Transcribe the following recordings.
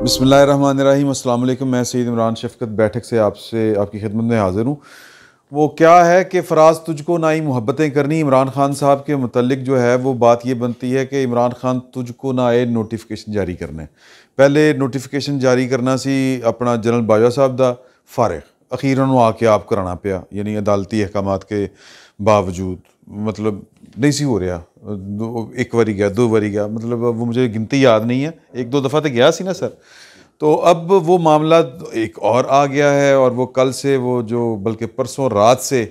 बिस्मिल्लाहिर्रहमानिर्रहीम। अस्सलाम वालेकुम। मैं सईद इमरान शफ़क़त बैठक से आपकी खिदमत में हाज़िर हूँ। वो क्या है कि फ़राज़ तुझको ना ही मोहब्बतें करनी, इमरान खान साहब के मुतल्लिक जो है वो बात ये बनती है कि इमरान खान तुझको ना आए नोटिफिकेशन जारी करने। पहले नोटिफिकेशन जारी करना सी अपना जनरल बाजवा साहब दा फारिग, अखीरन आके आप कराना पिया, यानी अदालती अहकामात के बावजूद मतलब नहीं सी हो रहा। एक बारी गया, दो बारी गया, मतलब वो मुझे गिनती याद नहीं है, एक दो दफ़ा तो गया सी ना सर। तो अब वो मामला एक और आ गया है और वो कल से वो जो बल्कि परसों रात से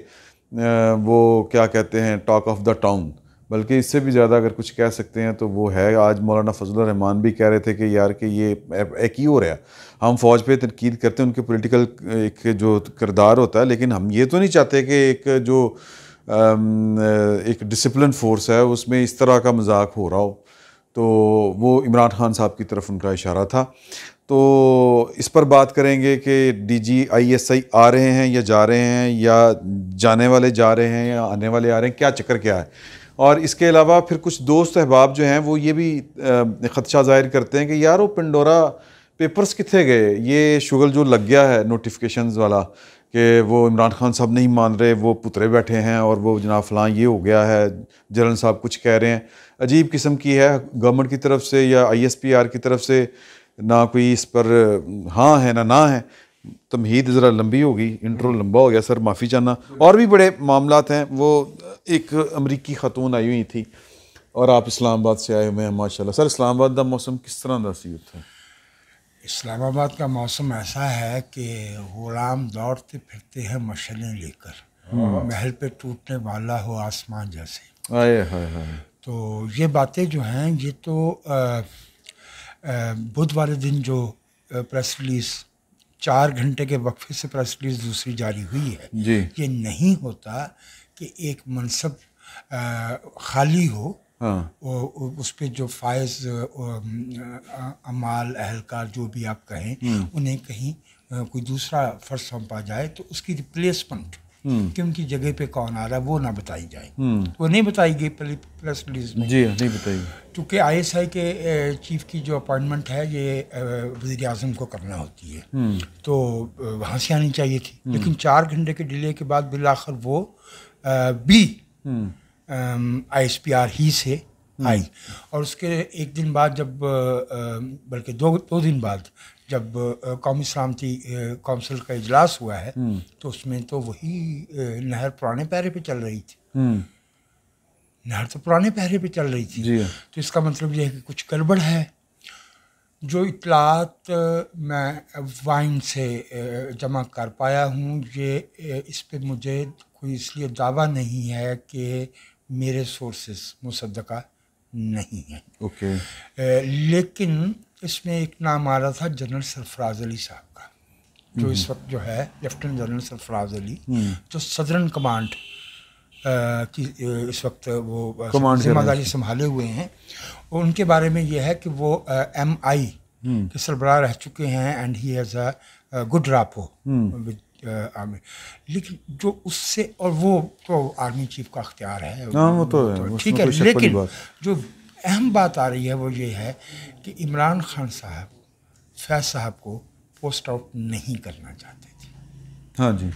वो क्या कहते हैं टॉक ऑफ द टाउन, बल्कि इससे भी ज़्यादा अगर कुछ कह सकते हैं तो वो है। आज मौलाना फजलुर रहमान भी कह रहे थे कि यार कि ये एक ही हो रहा है, हम फ़ौज पे तनकीद करते हैं उनके पॉलिटिकल एक जो किरदार होता है, लेकिन हम ये तो नहीं चाहते कि एक जो एक डिसिप्लिन फोर्स है उसमें इस तरह का मजाक हो रहा हो। तो वो इमरान खान साहब की तरफ उनका इशारा था। तो इस पर बात करेंगे कि DGISI आ रहे हैं या जा रहे हैं, या जाने वाले जा रहे हैं या आने वाले आ रहे हैं, क्या चक्कर क्या है। और इसके अलावा फिर कुछ दोस्त अहबाब जो हैं वो ये भी ख़दशा ज़ाहिर करते हैं कि यार वो पिंडोरा पेपर्स कितने गए, ये शुगल जो लग गया है नोटिफिकेशंस वाला कि वो इमरान खान साहब नहीं मान रहे, वो पुतरे बैठे हैं और वो जनाब फ़लाँ ये हो गया है, जनरल साहब कुछ कह रहे हैं। अजीब किस्म की है गवर्नमेंट की तरफ से या ISPR की तरफ से, ना कोई इस पर हाँ है ना है। तमहीद ज़रा लंबी होगी, इंट्रो लंबा हो गया सर, माफ़ी चाहना। और भी बड़े मामलात हैं। वो एक अमरीकी ख़तून आई हुई थी और आप इस्लामाबाद से आए हुए हैं माशाल्लाह। सर इस्लामाबाद का मौसम किस तरह का सी उत्थे? इस्लामाबाद का मौसम ऐसा है कि गुलाम दौड़ते फिरते हैं मशलें लेकर, महल पे टूटने वाला हो आसमान जैसे। आए हाय हाय। तो ये बातें जो हैं ये तो बुध वाले दिन जो प्रेस रिलीज़ 4 घंटे के वक्फे से प्रेस रिलीज़ दूसरी जारी हुई है जी। ये नहीं होता कि एक मनसब खाली हो, हाँ। उस पर जो फायज अमाल अहलकार जो भी आप कहें उन्हें कहीं कोई दूसरा फ़र्ज सौंपा जाए तो उसकी रिप्लेसमेंट कि उनकी जगह पे कौन आ रहा है वो ना बताई जाए। वो नहीं बताई गई प्रेस रिलीज में। जी नहीं बताइए। क्योंकि ISI के चीफ की जो अपॉइंटमेंट है ये वज़ीर आज़म को करना होती है, तो वहाँ से आनी चाहिए थी। लेकिन 4 घंटे के डिले के बाद बिल आखिर वो भी ISPR ही से आई। और उसके एक दिन बाद जब बल्कि दो दिन बाद जब कौमी सलामती कौंसिल का इजलास हुआ है तो उसमें तो वही नहर पुराने पैरे पे चल रही थी। नहर तो पुराने पहरे पे चल रही थी। तो इसका मतलब ये है कि कुछ गड़बड़ है। जो इत्तलात मैं वाइन से जमा कर पाया हूँ ये इस पे मुझे कोई इसलिए दावा नहीं है कि मेरे सोर्सेस मुसद्दका नहीं है। ओके। लेकिन इसमें एक नाम आ रहा था जनरल सरफराज अली साहब का, जो इस वक्त जो है लेफ्टिनेंट जनरल सरफराज अली जो सदरन कमांड की इस वक्त वो जिम्मेदारी संभाले हुए हैं। उनके बारे में ये है कि वो MI के सरबराह रह चुके हैं and he has a good rapport with army. लेकिन जो उससे और वो तो आर्मी चीफ का अख्तियार है, वो तो ठीक है। लेकिन जो अहम बात आ रही है वो ये है कि इमरान खान साहब फैज़ साहब को पोस्ट आउट नहीं करना चाहते थे। हाँ जी।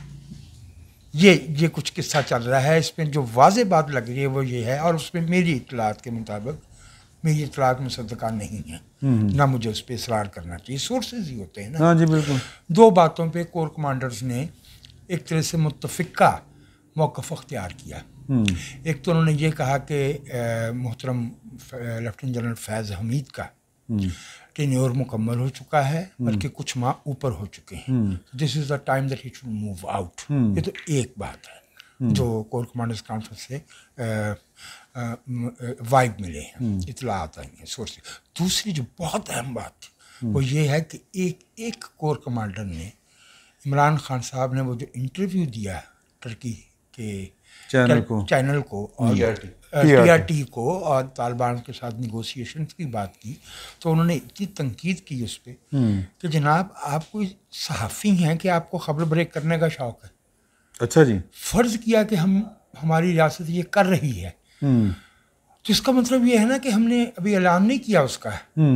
ये कुछ किस्सा चल रहा है। इसमें जो वाज़े बात लग रही है वो ये है, और उसमें मेरी इत्तलात के मुताबिक मेरी इत्तलात मुसद्दका नहीं है, ना मुझे उस पर इसरार करना चाहिए। सोर्सेज ही होते हैं ना। हाँ जी बिल्कुल। 2 बातों पे कोर कमांडर्स ने एक तरह से मुत्तफ़िका मौक़िफ़ अख्तियार किया। एक तो उन्होंने ये कहा कि मोहतरम लेफ्टिनेंट जनरल फैज़ हमीद का टेन्योर मुकम्मल हो चुका है, बल्कि कुछ माह ऊपर हो चुके हैं। This is the time that he should move out. ये तो एक बात है जो कोर कमांडर्स कॉन्फ्रेंस से वाइब मिले हैं, इत्तलात आई हैं सोर्स से। दूसरी जो बहुत अहम बात थी वो ये है कि एक कोर कमांडर ने इमरान खान साहब ने वो जो इंटरव्यू दिया टर्की के चैनल को और TRT को और तालिबान के साथ निगोशिएशन की बात की, तो उन्होंने इतनी तनकीद की उस पर कि जनाब आप कोई सहाफ़ी हैं कि आपको खबर ब्रेक करने का शौक़ है। अच्छा जी। फ़र्ज़ किया कि हमारी रियासत ये कर रही है तो इसका मतलब ये है ना कि हमने अभी ऐलान नहीं किया उसका।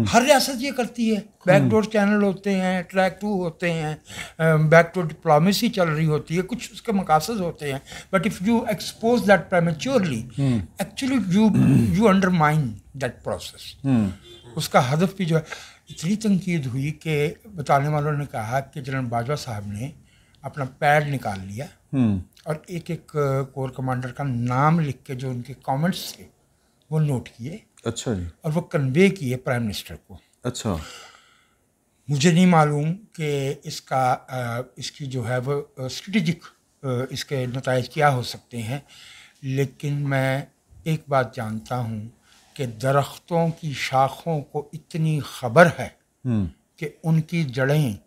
हर रियासत ये करती है, बैकडोर चैनल होते हैं, ट्रैक 2 होते हैं, बैकडोर डिप्लोमेसी चल रही होती है, कुछ उसके मकासद होते हैं। But if you expose that prematurely, actually you undermine that process. उसका हदफ भी जो है, इतनी तनकीद हुई कि बताने वालों ने कहा कि जनरल बाजवा साहब ने अपना पैड निकाल लिया और एक एक कोर कमांडर का नाम लिख के जो उनके कमेंट्स थे वो नोट किए। अच्छा जी। और वो कन्वे किए प्राइम मिनिस्टर को। अच्छा। मुझे नहीं मालूम कि इसकी जो है वो स्ट्रेटेजिक इसके नताइज क्या हो सकते हैं, लेकिन मैं एक बात जानता हूँ कि दरख्तों की शाखों को इतनी खबर है कि उनकी जड़ें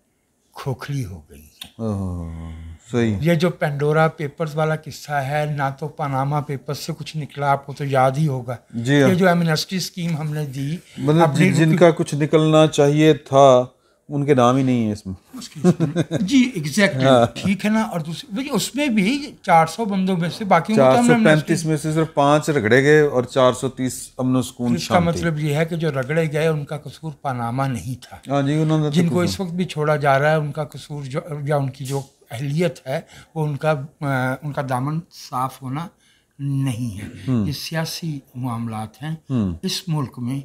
खोखली हो गई हैं। सही। ये जो पेंडोरा पेपर्स वाला किस्सा है, ना तो पनामा पेपर्स से कुछ निकला, आपको तो याद ही होगा। जी हाँ। ये जो एमनेस्टी स्कीम हमने दी, मतलब जिनका कुछ निकलना चाहिए था उनके नाम ही नहीं है इसमें। जी एग्जैक्टली। ठीक है ना। और दूसरी उसमें भी 400 बंदों में से बाकी 435 में से सिर्फ 5 रगड़े गए और 430 अमन सुकून। इसका मतलब ये है कि जो रगड़े गए उनका कसूर पनामा नहीं था। हाँ जी, उन्होंने जिनको इस वक्त भी छोड़ा जा रहा है उनका कसूर जो या उनकी जो अहलियत है वो उनका दामन साफ होना नहीं है। ये सियासी मामलात हैं इस मुल्क में।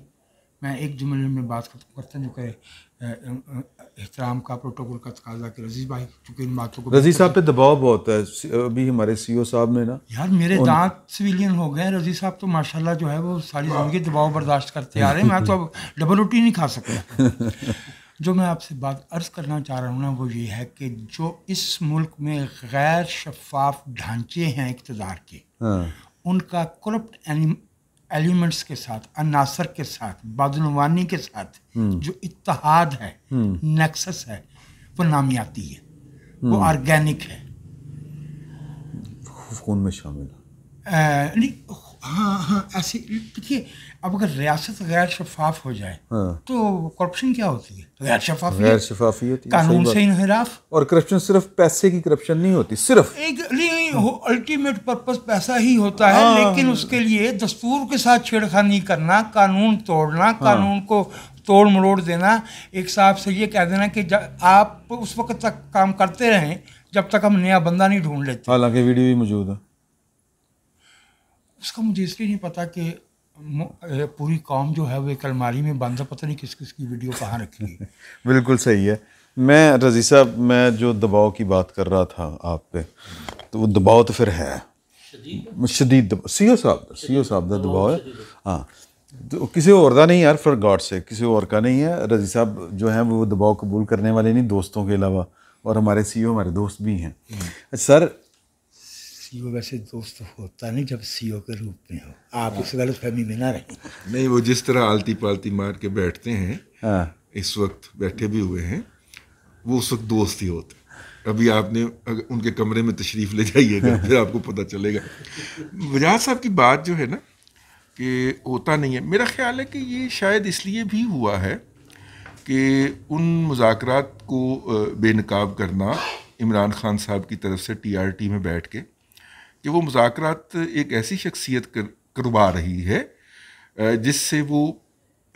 मैं एक जुमले में बात करता हूँ जो कि एहतराम का प्रोटोकॉल का तकाजा कि रजीज़ भाई चूँकि इन बातों को रजीज़ साहब पे दबाव बहुत है। अभी हमारे सीईओ साहब ने ना यार मेरे दांत सिविलियन हो गए। रजीज़ साहब तो माशाल्लाह जो है वो सारी ज़िंदगी दबाव बर्दाश्त करते आ रहे हैं। मैं तो अब डबल रोटी नहीं खा सकता। जो मैं आपसे बात अर्ज़ करना चाह रहा हूँ ना वो ये है कि जो इस मुल्क में गैर शफाफ ढांचे हैं इक़्तिदार के, उनका करप्ट एलिमेंट्स के साथ, अनासर के साथ, बदनवानी के साथ जो इत्तेहाद है, नेक्सस है, वो नामियाती है, वो ऑर्गेनिक है, खून में शामिल। हाँ ऐसे देखिए, अब अगर रियासत गैर शफाफ हो जाए तो करप्शन क्या होती है? तो गैर शफाफियत, कानून से इनहिराफ। और करप्शन सिर्फ पैसे की करप्शन नहीं होती, सिर्फ एक अल्टीमेट पर्पस पैसा ही होता है। लेकिन उसके लिए दस्तूर के साथ छेड़खानी करना, कानून तोड़ना, कानून को तोड़ मरोड़ देना, एक साहब से ये कह देना कि आप उस वक्त तक काम करते रहें जब तक हम नया बंदा नहीं ढूंढ लेते। हालांकि वीडियो भी मौजूद है उसका। मुझे इसलिए नहीं पता कि पूरी कौम जो है वो एक अलमारी में बंद है, पता नहीं किस किस की वीडियो कहाँ रखी है। बिल्कुल सही है। मैं रज़ी साहब, मैं जो दबाव की बात कर रहा था आप पे, तो वो दबाव तो फिर है शदीद। सीईओ साहब का दबाव है। हाँ, तो किसी और का नहीं यार, फॉर गॉड से किसी और का नहीं है। रज़ी साहब जो हैं वो दबाव कबूल करने वाले नहीं, दोस्तों के अलावा। और हमारे सीईओ हमारे दोस्त भी हैं। सर सीईओ वैसे दोस्त होता नहीं जब सीईओ के रूप में हो। आप इस गलतफहमी में ना रहें। नहीं, वो जिस तरह आलती पालती मार के बैठते हैं, इस वक्त बैठे भी हुए हैं, वो उस वक्त दोस्त ही होते। अभी आपने उनके कमरे में तशरीफ़ ले जाइएगा फिर आपको पता चलेगा। वजाहत साहब की बात जो है ना कि होता नहीं है, मेरा ख्याल है कि ये शायद इसलिए भी हुआ है कि उन मुज़ाकरात को बेनकाब करना इमरान खान साहब की तरफ से TRT में बैठ के, कि वो मुज़ाकरात एक ऐसी शख्सियत करवा रही है जिससे वो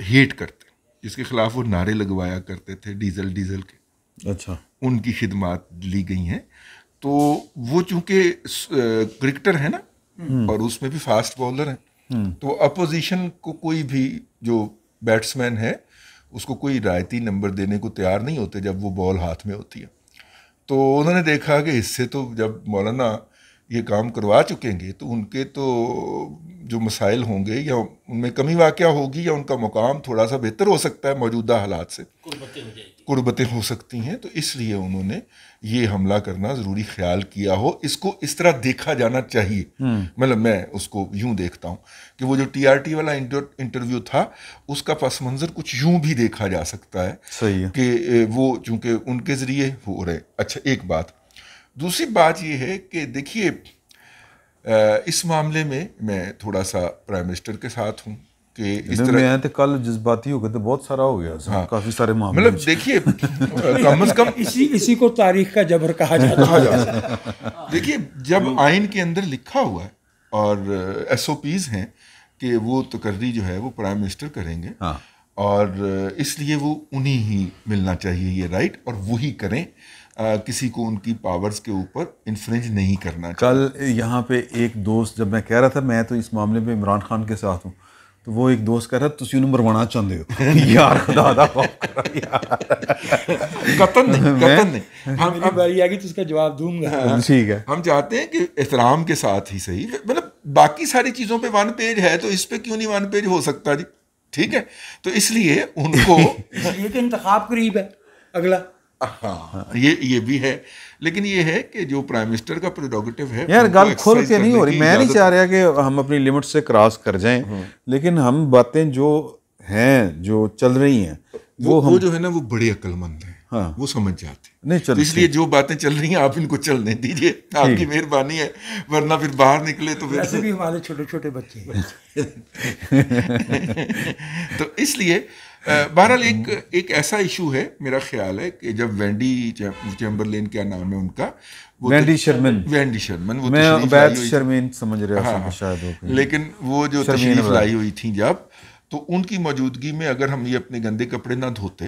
हेट करते, जिसके ख़िलाफ़ वो नारे लगवाया करते थे डीज़ल के। अच्छा, उनकी खिदमात ली गई हैं। तो वो चूँकि क्रिकेटर है ना, और उसमें भी फास्ट बॉलर हैं, तो अपोजिशन को कोई भी जो बैट्समैन है उसको कोई रायती नंबर देने को तैयार नहीं होते जब वो बॉल हाथ में होती है। तो उन्होंने देखा कि इससे तो जब मौलाना ये काम करवा चुकेंगे तो उनके तो जो मसाइल होंगे या उनमें कमी वाक़या होगी या उनका मुकाम थोड़ा सा बेहतर हो सकता है मौजूदा हालात से, कुर्बतें हो सकती हैं। तो इसलिए उन्होंने ये हमला करना ज़रूरी ख्याल किया हो। इसको इस तरह देखा जाना चाहिए। मतलब मैं उसको यूँ देखता हूँ कि वो जो TRT वाला इंटरव्यू था उसका पस मंज़र कुछ यूँ भी देखा जा सकता है। सही है कि वो चूँकि उनके ज़रिए हो रहे। अच्छा, एक बात। दूसरी बात ये है कि देखिए, इस मामले में मैं थोड़ा सा प्राइम मिनिस्टर के साथ हूँ कि इस तरह मैं तो कल जज्बाती हो गए तो बहुत सारा हो गया। हाँ, काफ़ी सारे मामले। मतलब देखिए कम से कम इसी को तारीख का जबर कहा जाता है। देखिए, जब आइन के अंदर लिखा हुआ है और SOPs हैं कि वो तकर्री जो है वो प्राइम मिनिस्टर करेंगे, हाँ। और इसलिए वो उन्हीं ही मिलना चाहिए ये राइट, और वही करें, किसी को उनकी पावर्स के ऊपर इन्फ्रिंज नहीं करना चाहिए। कल यहाँ पे एक दोस्त, जब मैं कह रहा था मैं तो इस मामले में इमरान खान के साथ हूँ, तो वो एक दोस्त कह रहा तुसी उन्हें मरवाना चाहते हो यार, खुदा दा कतन नहीं, मेरी बारी आ गई तो उसका जवाब दूंगा। ठीक है, हम चाहते हैं कि एहतराम के साथ ही सही, मतलब बाकी सारी चीज़ों पे 1 पेज है तो इस पे क्यों नहीं 1 पेज हो सकता जी, ठीक है। तो इसलिए उनको इसलिए कि इंतखाब करीब है अगला। हाँ, ये भी है, लेकिन ये है कि जो प्राइम मिनिस्टर का प्रेरोगेटिव है यार उनको गल खोल exercise के नहीं करने हो रही, की मैं नहीं इजाज़त चाह रहा कि हम अपनी लिमिट से क्रॉस कर जाएं, लेकिन हम बातें जो हैं जो चल रही हैं वो जो है ना वो बड़े अक्लमंद हैं, हाँ। वो समझ जाते हैं। नहीं चल, तो इसलिए जो बातें चल रही हैं आप इनको चलने दीजिए, आपकी मेहरबानी है, वरना फिर बाहर निकले तो वैसे भी हमारे छोटे छोटे बच्चे हैं। तो इसलिए बहरहाल एक ऐसा इशू है, मेरा ख्याल है कि जब वेंडी चैम्बरलेन, क्या नाम है उनका, वेंडी शर्मन, वो मैं तशरीफ अवैध लाई हुई, शर्मीन समझ रहा हाँ, था शायद हो गई। लेकिन वो जो तशरीफ लाई हुई थी जब, तो उनकी मौजूदगी में अगर हम ये अपने गंदे कपड़े ना धोते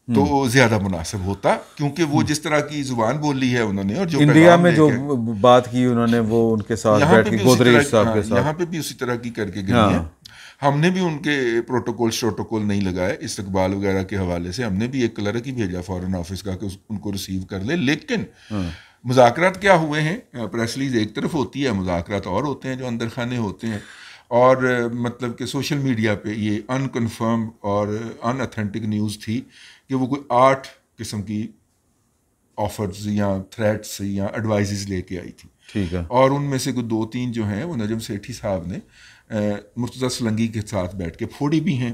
तो ज्यादा मुनासिब होता, क्योंकि वो जिस तरह की जुबान बोली है उन्होंने, और जो इंडिया में जो बात की उन्होंने वो उनके साथ बैठ के गोदरेज साहब के साथ, यहाँ पे भी उसी तरह की करके गई है। हमने भी उनके प्रोटोकॉल नहीं लगाए इस्तकबाल वगैरह के हवाले से, हमने भी एक क्लर्क ही भेजा फॉरेन ऑफिस का कि उनको रिसीव कर ले। लेकिन मुज़ाकरात क्या हुए हैं, प्रेस रिलीज एक तरफ होती है, मुज़ाकरात और होते हैं जो अंदर खाने होते हैं, और मतलब कि सोशल मीडिया पे ये अनकन्फर्म और अनऑथेंटिक न्यूज़ थी कि वो कोई 8 किस्म की ऑफर्स या थ्रेट्स या एडवाइजेस लेके आई थी, ठीक है। और उनमें से कोई 2-3 जो हैं वो नजम सेठी साहब ने मुर्तज़ा सलंगी के साथ बैठ के फोड़ी भी हैं,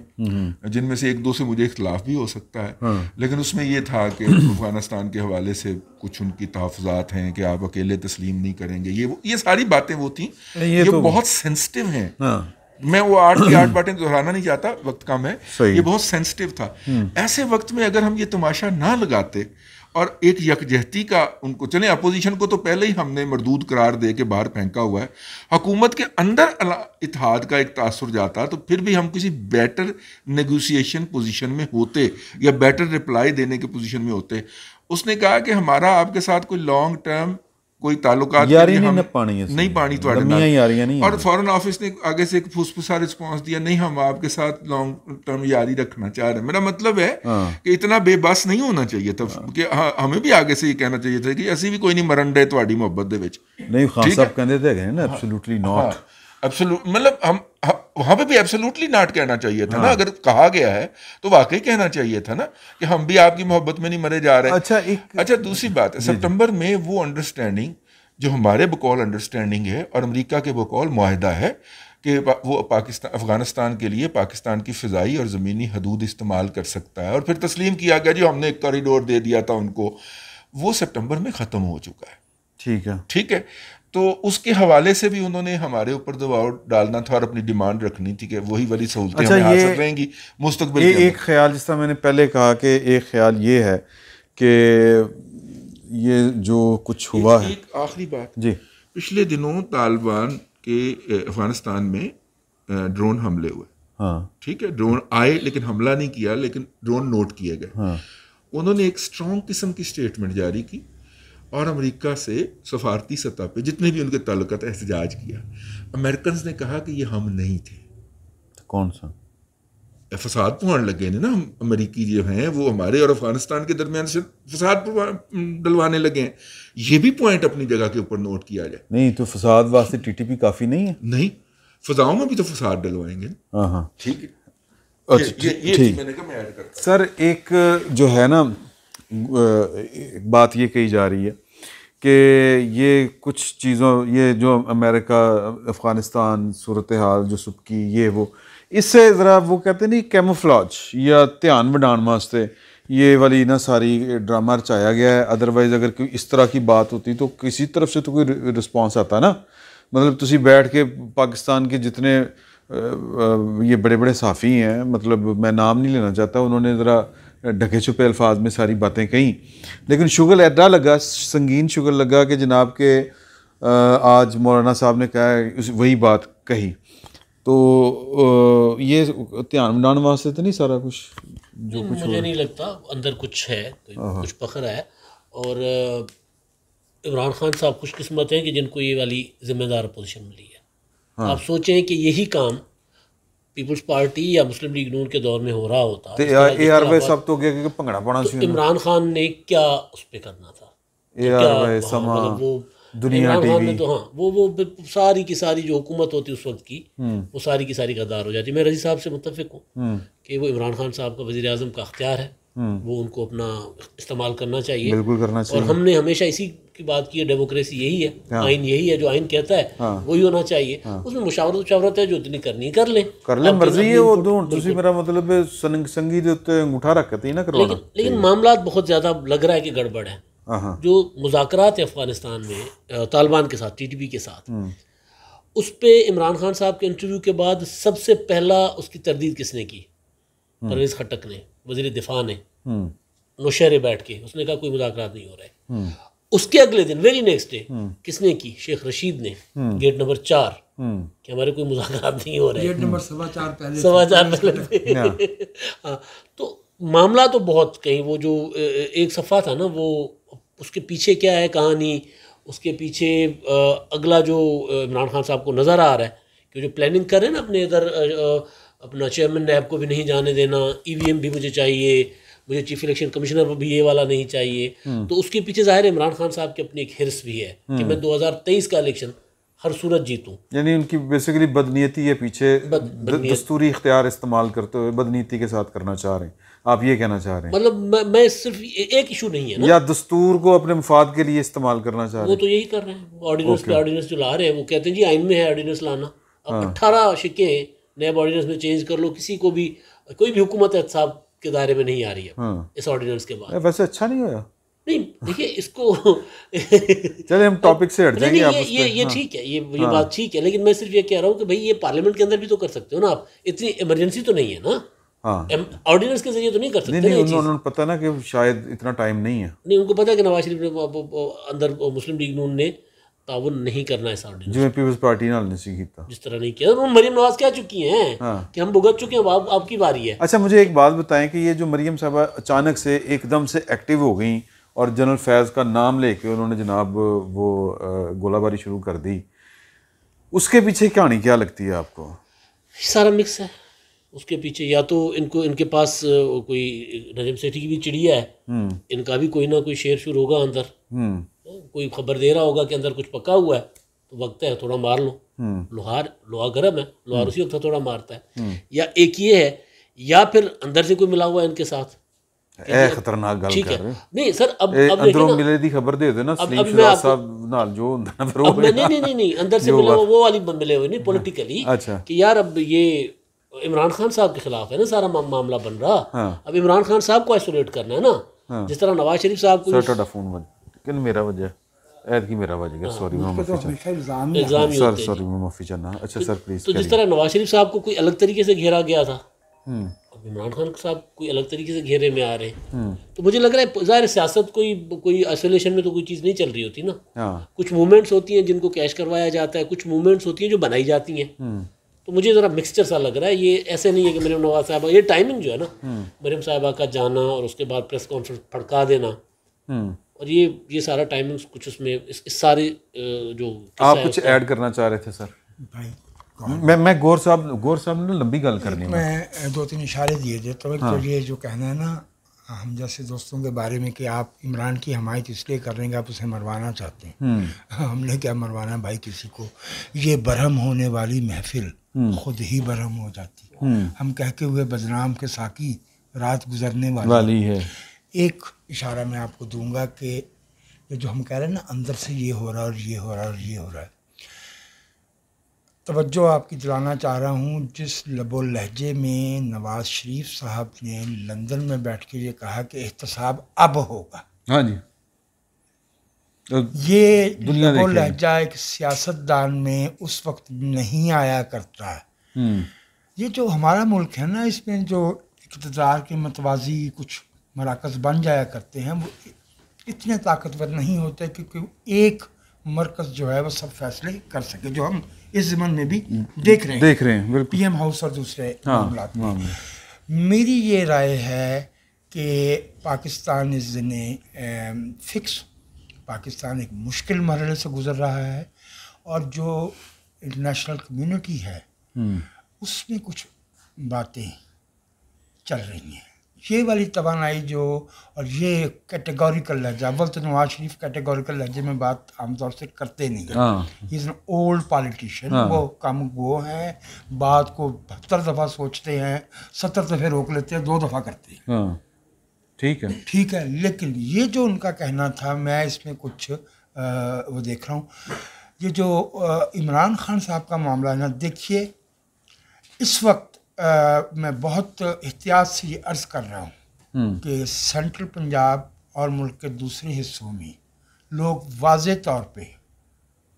जिनमें से 1-2 से मुझे इख्तलाफ भी हो सकता है, लेकिन उसमें ये था कि अफगानिस्तान के हवाले से कुछ उनकी तहफ़्फ़ुज़ात हैं कि आप अकेले तस्लीम नहीं करेंगे, ये सारी बातें वो थी, ये तो बहुत सेंसिटिव हैं। मैं वो 8 की 8 बातें दोहराना नहीं चाहता, वक्त कम है, ये बहुत सेंसिटिव था। ऐसे वक्त में अगर हम ये तमाशा ना लगाते और एक यकजहती का उनको, चले अपोजिशन को तो पहले ही हमने मरदूद करार दे के बाहर फेंका हुआ है, हुकूमत के अंदर इत्तेहाद का एक तासुर जाता तो फिर भी हम किसी बेटर नेगोशिएशन पोजीशन में होते या बेटर रिप्लाई देने के पोजीशन में होते। उसने कहा कि हमारा आपके साथ कोई लॉन्ग टर्म कोई ताल्लुकात यारी नहीं, नहीं पानी तो और फॉरेन ऑफिस ने आगे से एक फुसफुसा रिस्पांस दिया, नहीं हम आपके साथ लॉन्ग टर्म यारी रखना चाह रहे हैं। मेरा मतलब है कि इतना बेबस नहीं होना चाहिए था कि हमें भी आगे से ये कहना चाहिए था कि असी भी कोई नहीं मरण डे तुहाडी मोहब्बत दे विच। नहीं, खान साहब कहते थे ना एब्सोल्युटली नॉट, एब्सोल्यूट, मतलब हम वहां पे भी एब्सोल्युटली नॉट कहना चाहिए था ना, अगर कहा गया है तो वाकई कहना चाहिए था ना कि हम भी आपकी मोहब्बत में नहीं मरे जा रहे। अच्छा दूसरी बात है, सितंबर में वो अंडरस्टैंडिंग जो हमारे बकौल अंडरस्टैंडिंग है और अमेरिका के बकौल मुआहदा है कि वो अफगानिस्तान के लिए पाकिस्तान की फ़िज़ाई और ज़मीनी हदूद इस्तेमाल कर सकता है, और फिर तस्लीम किया गया जो हमने एक कॉरिडोर दे दिया था उनको, वो सितंबर में ख़त्म हो चुका है। ठीक है, तो उसके हवाले से भी उन्होंने हमारे ऊपर दबाव डालना था और अपनी डिमांड रखनी थी कि वही वाली सहूलतें हमें हासिल रहेंगी मुस्तकबिल के अंदर। एक ख्याल, जिस तरह मैंने पहले कहा कि एक ख्याल ये है कि ये जो कुछ हुआ है, एक आखिरी बात जी, पिछले दिनों तालिबान के अफगानिस्तान में ड्रोन हमले हुए, हाँ ठीक है, ड्रोन आए लेकिन हमला नहीं किया, लेकिन ड्रोन नोट किए गए। हाँ। उन्होंने एक स्ट्रॉन्ग किस्म की स्टेटमेंट जारी की और अमेरिका से सफारती सतह पे जितने भी उनके ताल्लुकात एहतजाज किया। अमेरिकन ने कहा कि ये हम नहीं थे। कौन सा फसाद पुहान लगे ने ना, अमेरिकी जो हैं वो हमारे और अफगानिस्तान के दरमियान से फसाद डलवाने लगे हैं। ये भी पॉइंट अपनी जगह के ऊपर नोट किया जाए। नहीं तो फसाद वास्ते टीटीपी काफ़ी नहीं है, नहीं फजाओं में भी तो फसाद डलवाएंगे। हाँ ठीक है, अच्छा ठीक, मैंने कहा मैं ऐड करता। सर एक जो है ना बात ये कही जा रही है कि ये कुछ चीज़ों, ये जो अमेरिका अफ़गानिस्तान सूरत हाल जो सुबकी ये वो, इससे ज़रा वो कहते नहीं कैमोफ्लाज या ध्यान बढ़ाने वास्ते ये वाली ना सारी ड्रामा रचाया गया है। अदरवाइज़ अगर कोई इस तरह की बात होती तो किसी तरफ से तो कोई रिस्पॉन्स आता ना। मतलब तुसी बैठ के पाकिस्तान के जितने ये बड़े बड़े साफ़ी हैं, मतलब मैं नाम नहीं लेना चाहता, उन्होंने ज़रा ढके छुपे अल्फाज में सारी बातें कहीं, लेकिन शुगर ऐसा लगा, संगीन शुगर लगा कि जनाब के आज मौलाना साहब ने कहा वही बात कही। तो ये ध्यान में डालने वास्ते तो नहीं सारा कुछ जो कुछ मुझे नहीं लगता अंदर कुछ है, कुछ पकड़ा है। और इमरान खान साहब खुशकिस्मत हैं कि जिनको ये वाली जिम्मेदार पोजीशन मिली है। आप सोचें कि यही काम पीपल्स पार्टी या मुस्लिम लीग नून के दौर में हो रहा होता ਤੇ AR ਵਾਈ ਸਭ ਤੋਂ ਅੱਗੇ ਕਿ ਭੰਗੜਾ ਪਾਉਣਾ ਸੀ इमरान खान ने क्या उस पर करना था। AR ਵਾਈ ਸਮਾਂ वो दुनिया इमरान खान टीवी ने तो हाँ वो सारी की सारी जो हुकूमत होती उस वक्त की वो सारी की सारी गद्दार हो जाती। मैं रजी साहब से मुत्तफिक हूँ कि वो इमरान खान साहब का वज़ीर आज़म का अख्तियार है, वो उनको अपना इस्तेमाल करना चाहिए, बिल्कुल करना चाहिए। और हमने हमेशा इसी की बात की है, डेमोक्रेसी यही है, आइन यही है, जो आइन कहता है वही होना चाहिए। उसमें मुशावरत है, जो इतनी करनी कर ले मर्जी है। वो ਤੁਸੀਂ ਮੇਰਾ ਮਤਲਬ ਸੰਗੀ ਦੇ ਉੱਤੇ अंगूठा रख के ना करवाना। लेकिन मामला बहुत ज़्यादा लग रहा है कि गड़बड़ है। जो मुज़ाकरात है अफगानिस्तान में तालिबान के साथ, TTP के साथ, उस पे इमरान खान साहब के इंटरव्यू के बाद सबसे पहला उसकी तरदीद किसने की? परवेज़ खट्टक ने, वज़ीर दिफा ने, नौशहरे बैठ के उसने कहा कोई मुज़ाकरात नहीं हो रहे। उसके अगले दिन वेरी नेक्स्ट डे किसने की? शेख रशीद ने, गेट नंबर 4, कि हमारे कोई मुज़ाकरात नहीं हो रहे। गेट नंबर 4.25 पहले हाँ, तो मामला तो बहुत, कहीं वो जो एक सफ़ा था ना, वो उसके पीछे क्या है कहानी, उसके पीछे अगला जो इमरान खान साहब को नज़र आ रहा है कि जो प्लानिंग कर रहे हैं ना अपने इधर, अपना चेयरमैन नैब को भी नहीं जाने देना, EVM भी मुझे चाहिए, मुझे चीफ इलेक्शन कमिश्नर भी ये वाला नहीं चाहिए। तो उसके पीछे ज़ाहिर है इमरान खान साहब की अपनी एक हिर्स भी है कि मैं 2023 का इलेक्शन हर सूरत जीतूं। यानी उनकी बेसिकली बदनीयती है पीछे, दस्तूरी इख्तियार इस्तेमाल करते हुए बदनीयती के साथ करना चाह रहे हैं, आप ये कहना चाह रहे हैं? मतलब मैं सिर्फ एक इशू नहीं है ना, या दस्तूर को अपने मुफाद के लिए इस्तेमाल करना चाह रहे वो तो यही कर रहे हैं। ऑर्डिनेंस पे ऑर्डिनेंस जो ला रहे हैं, वो कहते हैं जी आइन में है ऑर्डिनेंस लाना। अब 18 शिक्के नैब ऑर्डिनेंस में चेंज कर लो, किसी को भी कोई भी हुकूमत एहतसाब के दायरे में नहीं आ रही है इस ऑर्डिनेंस के बाद। वैसे अच्छा नहीं होया। नहीं देखिए इसको चले हम टॉपिक से हट जाएंगे। ये ठीक है, ये बात ठीक है, लेकिन मैं सिर्फ ये कह रहा हूँ कि भाई ये पार्लियामेंट के अंदर भी तो कर सकते हो ना आप, इतनी इमरजेंसी तो नहीं है ना। ऑर्डिनेंस के जरिए तो नहीं कर सकते। नहीं, उन्होंने पता ना कि शायद इतना टाइम नहीं है। नहीं, उनको पता है कि नवाज शरीफ ने अंदर मुस्लिम लीग नून ने ताउन नहीं करना है ऑर्डिनेंस, जिवें पीपल्स पार्टी नाल नहीं कीता, जिस तरह नहीं किया। मरियम नवाज कह चुकी हैं कि हम भुगत चुके हैं, अब आपकी बारी है। अच्छा, मुझे एक बात बताएं कि ये जो मरियम साहबा अचानक से एकदम से एक्टिव हो गई और जनरल फैज़ का नाम लेके उन्होंने जनाब वो गोलाबारी शुरू कर दी, उसके पीछे कहानी क्या लगती है आपको? सारा मिक्स है उसके पीछे। या तो इनके पास कोई नजम सेठी की भी चिड़िया है, इनका भी कोई ना कोई शेर शुरू होगा अंदर, कोई खबर दे रहा होगा कि अंदर कुछ पका हुआ है, तो वक्त है थोड़ा मार लो। लोहा गर्म है, लोहार उसी वक्त थोड़ा मारता है। या एक ये है, या फिर अंदर से कोई मिला हुआ है इनके साथ। खतरनाक गल कर रहे हो। नहीं सर, अब अंदरों मिले दी खबर दे देना सलीम फिराज साहब नाल जो हुंदा ना, फिर वो नहीं अंदर से मिला वो वाली मिले हुए नहीं पॉलिटिकली। अच्छा, कि यार अब ये इमरान खान साहब के खिलाफ है ना सारा मामला बन रहा। अब इमरान खान साहब को आइसोलेट करना है ना, जिस तरह नवाज शरीफ साहब को। सर फोन बज मेरा वजह ऐद की मेरा वजह, सॉरी मैं माफी चाहना। अच्छा सर प्लीज। तो जिस तरह नवाज शरीफ साहब को कोई अलग तरीके से घेरा गया था, अब इमरान खान साहब कोई अलग तरीके से घेरे में आ रहे हैं। तो मुझे लग रहा है ज़ाहिर सियासत कोई आइसोलेशन में तो कोई चीज़ नहीं चल रही होती ना। कुछ मूवमेंट्स होती हैं जिनको कैश करवाया जाता है, कुछ मूवमेंट्स होती हैं जो बनाई जाती हैं। तो मुझे ज़रा मिक्सचर सा लग रहा है। ये ऐसे नहीं है कि मरियम नवाज साहबा, ये टाइमिंग जो है ना, मरियम साहबा का जाना और उसके बाद प्रेस कॉन्फ्रेंस फड़का देना, और ये सारा टाइमिंग कुछ उसमें इस सारे जो आप कुछ ऐड करना चाह रहे थे सर? भाई मैं गौर साहब ने लंबी गल करनी, मैं 2-3 इशारे दिए थे। तो तो ये जो कहना है ना हम जैसे दोस्तों के बारे में कि आप इमरान की हमायत इसलिए कर रहे हैं कि आप उसे मरवाना चाहते हैं। हमने क्या मरवाना भाई किसी को। ये बरहम होने वाली महफिल खुद ही बरहम हो जाती है। हम कह के हुए बदनाम के साकी रात गुजरने वाली है। एक इशारा मैं आपको दूंगा कि ये जो हम कह रहे हैं ना अंदर से ये हो रहा है और ये हो रहा है और ये हो रहा है, तवज्जो आपकी दिलाना चाह रहा हूँ। जिस लबो लहजे में नवाज शरीफ साहब ने लंदन में बैठ के ये कहा कि एहतसाब अब होगा, हाँ जी, ये लबो लहजा एक सियासतदान में उस वक्त नहीं आया करता है। ये जो हमारा मुल्क है ना, इसमें जो इक़्तिदार के मतवाज़ी कुछ मराकज़ बन जाया करते हैं, वो इतने ताकतवर नहीं होते क्योंकि एक मरकज़ जो है वो सब फैसले कर सके, जो हम इस ज़मन में भी देख रहे हैं बिल्कुल। पीएम हाउस और दूसरे मामलात में। मामले। मेरी ये राय है कि पाकिस्तान इस दिन फिक्स, पाकिस्तान एक मुश्किल मरहले से गुज़र रहा है और जो इंटरनेशनल कम्युनिटी है उसमें कुछ बातें चल रही हैं। ये वाली तवानाई जो और ये कैटेगोरिकल लहजा, अव्वल तो नवाज शरीफ कैटेगोरिकल लहजे में बात आमतौर से करते नहीं हैं। इज़ एन ओल्ड पॉलिटिशियन, वो कम वो हैं, बात को 72 दफ़ा सोचते हैं, 70 दफ़े रोक लेते हैं, 2 दफ़ा करते हैं। ठीक है, लेकिन ये जो उनका कहना था, मैं इसमें कुछ वो देख रहा हूँ, ये जो इमरान खान साहब का मामला है ना, देखिए इस वक्त मैं बहुत एहतियात से ये अर्ज़ कर रहा हूँ कि सेंट्रल पंजाब और मुल्क के दूसरे हिस्सों में लोग वाज़े तौर पे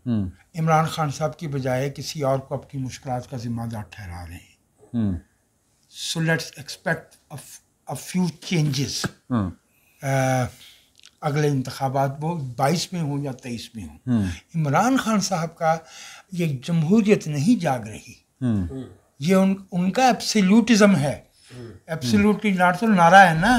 इमरान खान साहब की बजाय किसी और को अपनी मुश्किलात का ज़िम्मेदार ठहरा रहे हैं। So let's expect a few changes अगले इंतखाबात वो 22 में हो या 23 में हो। इमरान खान साहब का ये जमहूरियत नहीं जाग रही, ये उनका एब्सोल्यूटिज्म है। एब्सोल्युटली नॉट तो नारा है ना,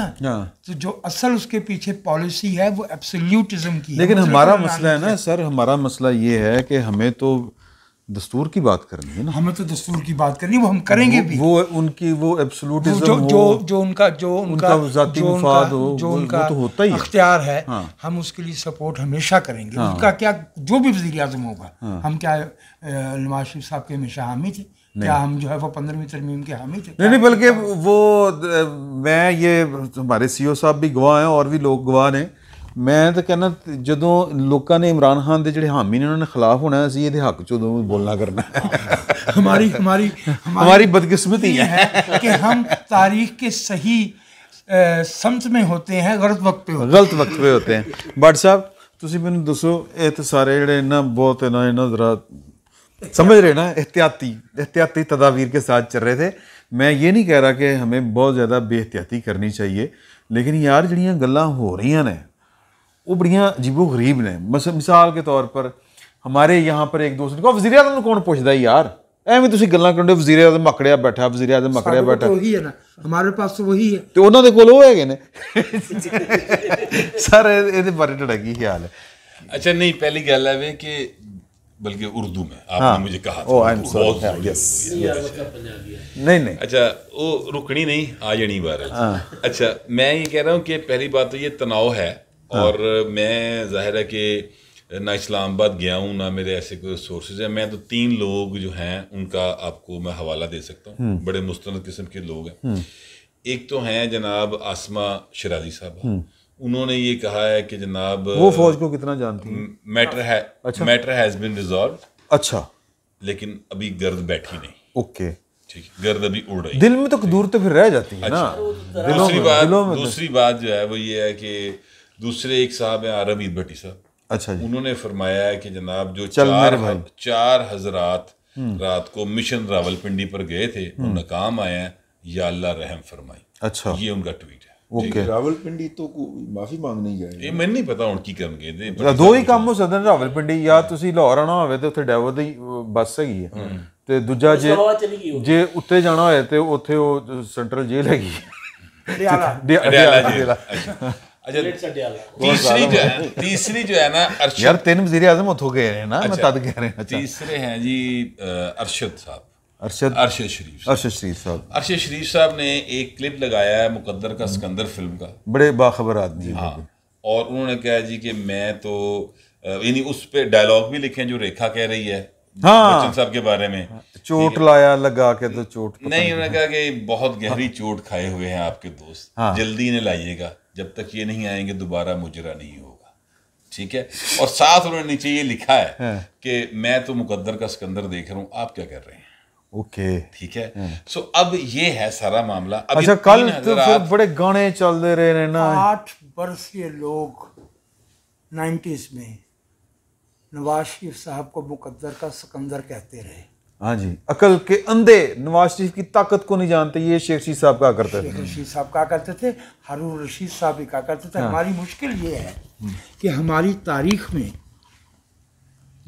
तो जो असल उसके पीछे पॉलिसी है वो एब्सोल्यूटिज्म की है। लेकिन हमारा मसला है ना सर, हमारा मसला ये है कि हमें तो दस्तूर की बात करनी है ना, हमें तो दस्तूर की बात करनी है, वो हम करेंगे भी। वो उनकी वो एब्सोल्यूटिज्म जो उनका ज़ाती मुफाद हो, जो उनका तो होता ही है, अख्तियार है, हम उसके लिए सपोर्ट हमेशा करेंगे। उनका क्या, जो भी वज़ीर आज़म होगा, हम क्या नवाज शरीफ साहब के हमेशा हामी थे? क्या हम जो है वो 15वीं तरमीम के हामी थे? नहीं, बल्कि वो मैं ये हमारे सीओ साहब भी गवाह हैं और भी लोग गवाह ने। मैं तो कहना ਜਦੋਂ ਲੋਕਾਂ ਨੇ इमरान खान ਦੇ ਜਿਹੜੇ ਹਾਮੀ ਨੇ ਉਹਨਾਂ ਨੇ ਖਿਲਾਫ ਹੋਣਾ, ਅਸੀਂ ਇਹਦੇ ਹੱਕ 'ਚ ਉਦੋਂ बोलना करना है। हमारी बदकिस्मती है कि हम तारीख के सही समत में होते हैं, गलत वक्त पे होते हैं। बट साहब ਤੁਸੀਂ ਮੈਨੂੰ ਦੱਸੋ, ਇਹ ਤਾਂ ਸਾਰੇ ਜਿਹੜੇ ਇਹਨਾਂ बहुत ਇਹਨਾਂ ज़रा समझ रहे ना, एहतियाती तदावीर के साथ चल रहे थे। मैं ये नहीं कह रहा कि हमें बहुत ज़्यादा बेहतियाती करनी चाहिए, लेकिन यार जड़ियाँ गल्लां हो रही ने वो बड़ियाँ अजीबो गरीब ने। मिसाल के तौर पर हमारे यहाँ पर एक दूसरे को वज़ीर आज़म कौन पूछता यार, ਐਵੇਂ ਤੁਸੀਂ ਗੱਲਾਂ ਕਰਦੇ ਵਜ਼ੀਰ ਆਜ਼ਮ ਮਕੜਿਆ ਬੈਠਾ, ਵਜ਼ੀਰ ਆਜ਼ਮ ਮਕੜਿਆ ਬੈਠਾ, वही है ना, हमारे पास तो वही है, ਤੇ ਉਹਨਾਂ ਦੇ ਕੋਲ ਉਹ ਹੈਗੇ ਨੇ। ਸਰ ਇਹਦੇ ਬਾਰੇ ਤੁਹਾਡਾ ਕੀ ਖਿਆਲ ਹੈ? अच्छा नहीं, पहली गल है कि बल्कि उर्दू में आपने मुझे कहा था, नहीं अच्छा वो रुकनी नहीं आ जानी बार। अच्छा मैं ये कह रहा हूँ कि पहली बात तो ये तनाव है, और मैं जाहिर है कि ना इस्लामाबाद गया हूँ, ना मेरे ऐसे कोई सोर्सेज हैं। मैं तो 3 लोग जो हैं उनका आपको मैं हवाला दे सकता हूँ, बड़े मुस्तनद किस्म के लोग हैं। एक तो हैं जनाब आसमा शराजी साहब, उन्होंने ये कहा है कि जनाब वो फौज को कितना जानती हैं, मैटर हैज़ बीन रिजॉल्व। अच्छा, लेकिन अभी गर्द बैठी नहीं। ओके, ठीक है, गर्द अभी उड़ रही, दिल में तो दूर तो फिर रह जाती है ना। दूसरी बात जो है वो ये है कि दूसरे एक साहब हैं आरम ईद भट्टी साहब, अच्छा जी, उन्होंने फरमाया है कि जनाब जो 4 हजरात रात को मिशन रावलपिंडी पर गए थे वो नाकाम आए हैं, या अल्लाह रहम फरमाई। अच्छा, ये उनका ट्वीट है। ओके, रावलपिंडी तो माफी मांगने गए, ये मैं नहीं पता उनकी ਕਰਨ ਗਏ ਨੇ। ਦੋ ਹੀ ਕੰਮ ਹੋ ਸਕਦੇ ਨੇ ਰਾਵਲਪਿੰਡੀ, ਜਾਂ ਤੁਸੀਂ ਲਾਹੌਰ ਆਉਣਾ ਹੋਵੇ ਤੇ ਉੱਥੇ ਡੈਵੋ ਦੀ ਬੱਸ ਹੈਗੀ ਹੈ, ਤੇ ਦੂਜਾ ਜੇ ਉੱਤੇ ਜਾਣਾ ਹੋਏ ਤੇ ਉੱਥੇ ਉਹ ਸੈਂਟਰਲ ਜੇਲ੍ਹ ਹੈਗੀ अडयाला। तीसरी जो है ना अरशद, यार 3 वज़ीर आज़म ਉੱਥੋਂ गए हैं ना, मैं तद कह रहे हैं। तीसरे हैं जी अरशद साहब, अरशद शरीफ साहब ने एक क्लिप लगाया है मुकद्दर का सिकंदर फिल्म का, बड़े बाखबर आदमी। हाँ, और उन्होंने कहा जी कि मैं तो यानी उस पे डायलॉग भी लिखे जो रेखा कह रही है बच्चन साहब के बारे में, चोट लाया लगा के तो चोट नहीं, उन्होंने कहा कि बहुत गहरी चोट खाए हुए हैं आपके दोस्त, जल्दी इन्हें लाइएगा, जब तक ये नहीं आएंगे दोबारा मुजरा नहीं होगा। ठीक है, और साथ उन्होंने नीचे ये लिखा है कि मैं तो मुकद्दर का सिकंदर देख रहा हूँ, आप क्या कर रहे हैं। ओके, ठीक है। सो अब ये है सारा मामला। अच्छा, कल तो फिर बड़े गाने चलते रहे ना, 8 बरस ये लोग 90s में नवाज शरीफ साहब को मुकद्दर का सिकंदर कहते रहे। हाँ जी, अकल के अंधे नवाज शरीफ की ताकत को नहीं जानते, ये शेख रशीद साहब कहा करते थे, रशीद साहब कहा करते थे, हारून रशीद साहब भी कहा करते थे। हमारी मुश्किल ये है कि हमारी तारीख में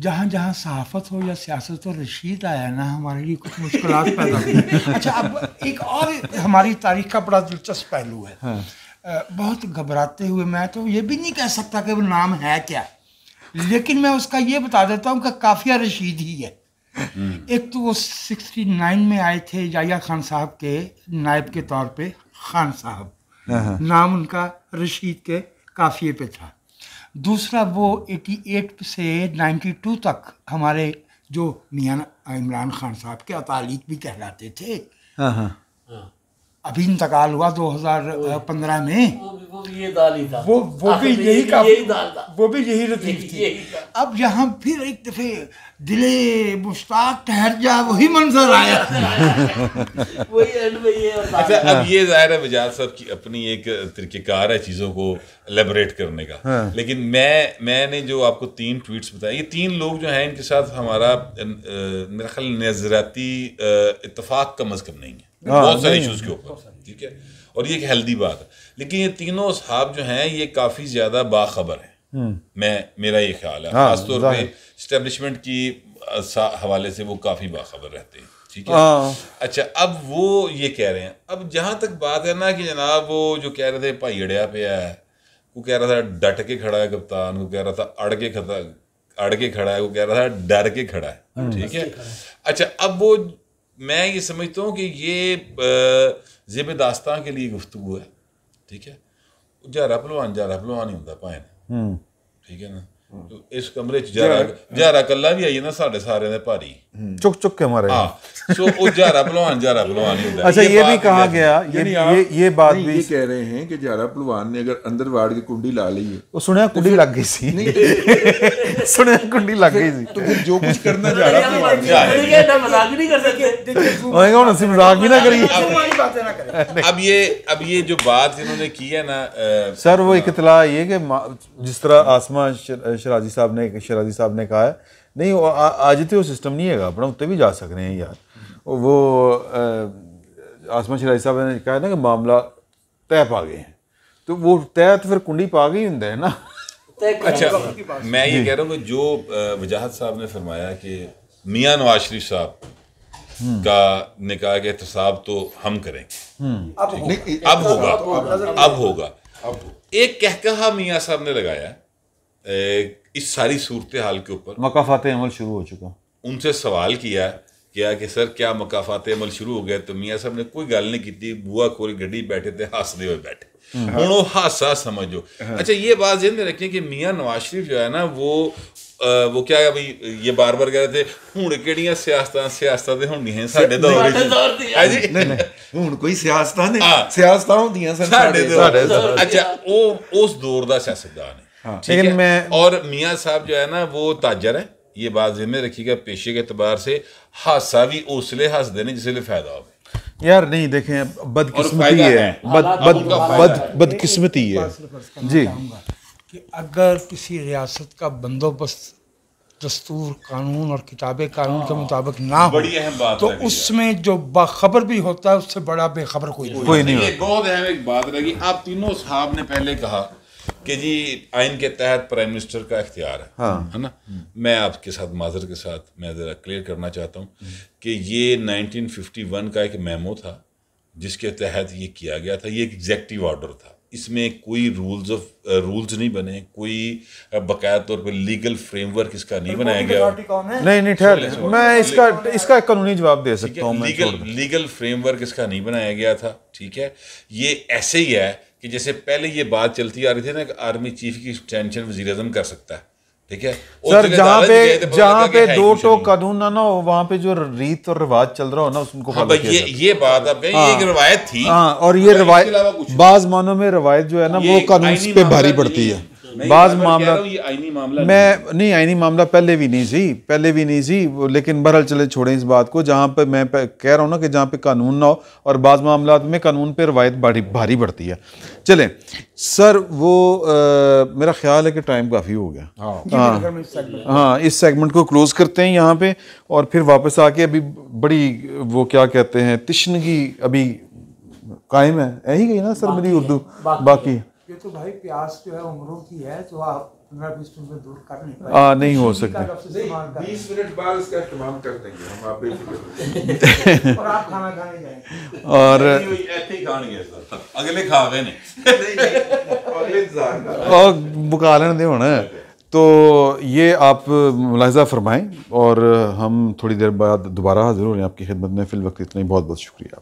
जहाँ जहाँ सहाफ़त हो या सियासत हो, रशीद आया ना हमारे लिए कुछ मुश्किलात पैदा हुई। अच्छा, अब एक और हमारी तारीख का बड़ा दिलचस्प पहलू है। हाँ। बहुत घबराते हुए, मैं तो ये भी नहीं कह सकता कि वो नाम है क्या, लेकिन मैं उसका ये बता देता हूँ कि काफिया रशीद ही है। एक तो वो 69 में आए थे याह्या खान साहब के नायब के तौर पे, खान साहब नाम उनका रशीद के काफिए पे था। दूसरा वो 88 से 92 तक हमारे जो मियां इमरान खान साहब के अतालिक भी कहलाते थे। अभी इंतकाल हुआ 2015 में। वो भी ये दाल ही था। वो भी यही का, दाल था। वो भी यही रतीब थी। अब यहाँ फिर एक दफे दिले मुश्ताक ठहर जा, वही मंजर आया। वही एंड में ये। अच्छा, अब ये जाहिर है वजाद साहब की अपनी एक तरीक़ेकार है चीज़ों को एलेबोरेट करने का। लेकिन मैंने जो आपको 3 ट्वीट्स बताए, ये 3 लोग जो हैं इनके साथ हमारा मेरा ख्याल नज़राती इत्तेफाक कम अज़ कम नहीं है बहुत सारे इश्यूज़ के ऊपर, ठीक है, और ये एक हेल्दी बात है। लेकिन ये तीनों असहाब जो हैं ये काफ़ी ज़्यादा बाखबर हैं। मेरा ये ख्याल है, खासतौर पे इस्टेब्लिशमेंट की हवाले से वो काफ़ी बाखबर रहते हैं, ठीक है। अच्छा, अब वो ये कह रहे हैं, अब जहाँ तक बात है ना कि जनाब वो जो कह रहे थे भाई अड़िया पे है, वो कह रहा था डट के खड़ा है कप्तान, वो कह रहा था अड़ के खड़ा है, वो कह रहा था डर के खड़ा है, ठीक है। अच्छा, अब वो मैं ये समझता हूँ कि ये ज़ेब दास्तान के लिए गुफ्तगू है, ठीक है। जारा पहलवान ही होता भाएं, ठीक है ना। तो इस कमरे जारा कल्ला भी आई ना सारे ने भारी चुक के मारे। हाँ, सो वो जारा पहलवान ही होता है। अच्छा, ये भी कहा गया, ये बात भी ये कह रहे हैं कि जारा पहलवान ने अगर अंदर वाड़ की कुंडी ला ली है, वो सुनया कुंडी लग गई सी, सुनया कुंडी लग गई सी, तो फिर जो कुछ करना जारा पहलवान मजाक नहीं कर सकते, मजाक भी ना करिए। अब ये जो बात इन्होंने की है ना सर, वो एक इतला ये कि जिस तरह आसमा शराजी साहब ने कहा है, नहीं आज तो वो सिस्टम नहीं है अपना, उत्ते भी जा सकते हैं यार। वो आसमा शराजी साहब ने कहा ना कि मामला तय पा गए हैं, तो वो तय तो फिर कुंडी पा गई होंगे है ना। अच्छा, मैं ये कह रहा हूँ कि जो वजाहत साहब ने फरमाया कि मियाँ नवाज शरीफ साहब का निकाह के एहतसाब तो हम करेंगे, अब होगा। एक कहकहा मियाँ साहब ने लगाया इस सारी सूरत हाल के ऊपर, मकाफात अमल शुरू हो चुका। उनसे सवाल किया कि सर क्या मकाफात अमल शुरू हो गए, तो मियाँ साहब ने कोई गल नहीं की, बुआ कोई गड्डी बैठे थे हंसते हुए बैठे, हुण वो हासा समझो। अच्छा, ये बात ध्यान में रखें कि मियाँ नवाज शरीफ जो है ना वो क्या भाई ये बार बार कह रहे थे हुण केड़ियां सियासतां ते होंदियां साडे दौर च है जी, नहीं हुण कोई सियासतां ने सियासतां होंदियां सन साडे दौर। अच्छा, वो उस दौर दा सियासतदान है, ठीक है। और मियाँ साहब जो है ना वो ताजर है, ये बात ज़हन में रखिएगा। पेशे के एतबार से हासा भी उसले हंसते हैं जिसले फायदा हो यार। नहीं देखें, बदकिस्मती है, बदकिस्मती है जी कि अगर किसी रियासत का बंदोबस्त दस्तूर कानून और किताबे कानून के मुताबिक ना हो, तो उसमें जो बाखबर भी होता है उससे बड़ा बेखबर कोई नहीं है। बहुत अहम एक बात रहेगी। आप तीनों साहब ने पहले कहा कि जी आइन के तहत प्राइम मिनिस्टर का इख्तियार है, है ना। मैं आपके साथ माजर के साथ मैं ज़रा क्लियर करना चाहता हूँ कि ये 1951 का एक मेमो था जिसके तहत ये किया गया था। ये एक एग्जेक्टिव ऑर्डर था, इसमें कोई रूल्स नहीं बने, कोई बाकायदा तौर पे लीगल फ्रेमवर्क इसका नहीं बनाया गया। नहीं ठहर, मैं इसका कानूनी जवाब दे सकता हूँ। लीगल फ्रेमवर्क इसका नहीं बनाया गया था, ठीक है। ये ऐसे ही है कि जैसे पहले ये बात चलती आ रही थी ना कि आर्मी चीफ की एक्सटेंशन वज़ीर आज़म कर सकता है, ठीक है। सर, जहाँ पे दो टोक कानून ना हो, वहाँ पे जो रीत और रिवाज चल रहा हो ना उसको फॉलो किया जाता है। ये बात आप कहें, ये एक रवायत थी। हाँ, और ये रवायत बाज मानों में रवायत जो है ना वो कानून पे भारी पड़ती है। बाज मामला मैं नहीं, आईनी मामला पहले भी नहीं सी, लेकिन बहरहाल चले छोड़ें इस बात को। जहाँ पे मैं कह रहा हूँ ना कि जहाँ पे कानून ना हो और बाज मामला में कानून पे रवायत भारी पड़ती है। चलें सर, वो मेरा ख्याल है कि टाइम काफ़ी हो गया। हाँ, इस सेगमेंट को क्लोज करते हैं यहाँ पे और फिर वापस आके अभी बड़ी वो क्या कहते हैं तिश्नगी अभी कायम है, यही गई ना सर मेरी उर्दू। बाकी ये तो भाई प्यास जो है उम्रों की है, तो आप 15-20 मिनट में दूर कर नहीं पाए। नहीं हो किसी का सकता। लफ्ज़ इस्तेमाल कर 20 मिनट बाद इसका इस्तेमाल कर देंगे हम, आप बेफिक्र रहिए। और आप खाना खाने जाएंगे। और ਇੱਥੇ ਹੀ ਖਾਣਗੇ ਸਰ, ਅਗਲੇ ਖਾ ਗਏ ਨੇ। अगले इंतजार कर। और बुका लेने दे होना। तो ये आप मुलाहिज़ा फरमाएं और हम थोड़ी देर बाद दोबारा हाजिर हो रहे हैं आपकी खिदमत में। फिल वक्त इतना ही, बहुत बहुत शुक्रिया।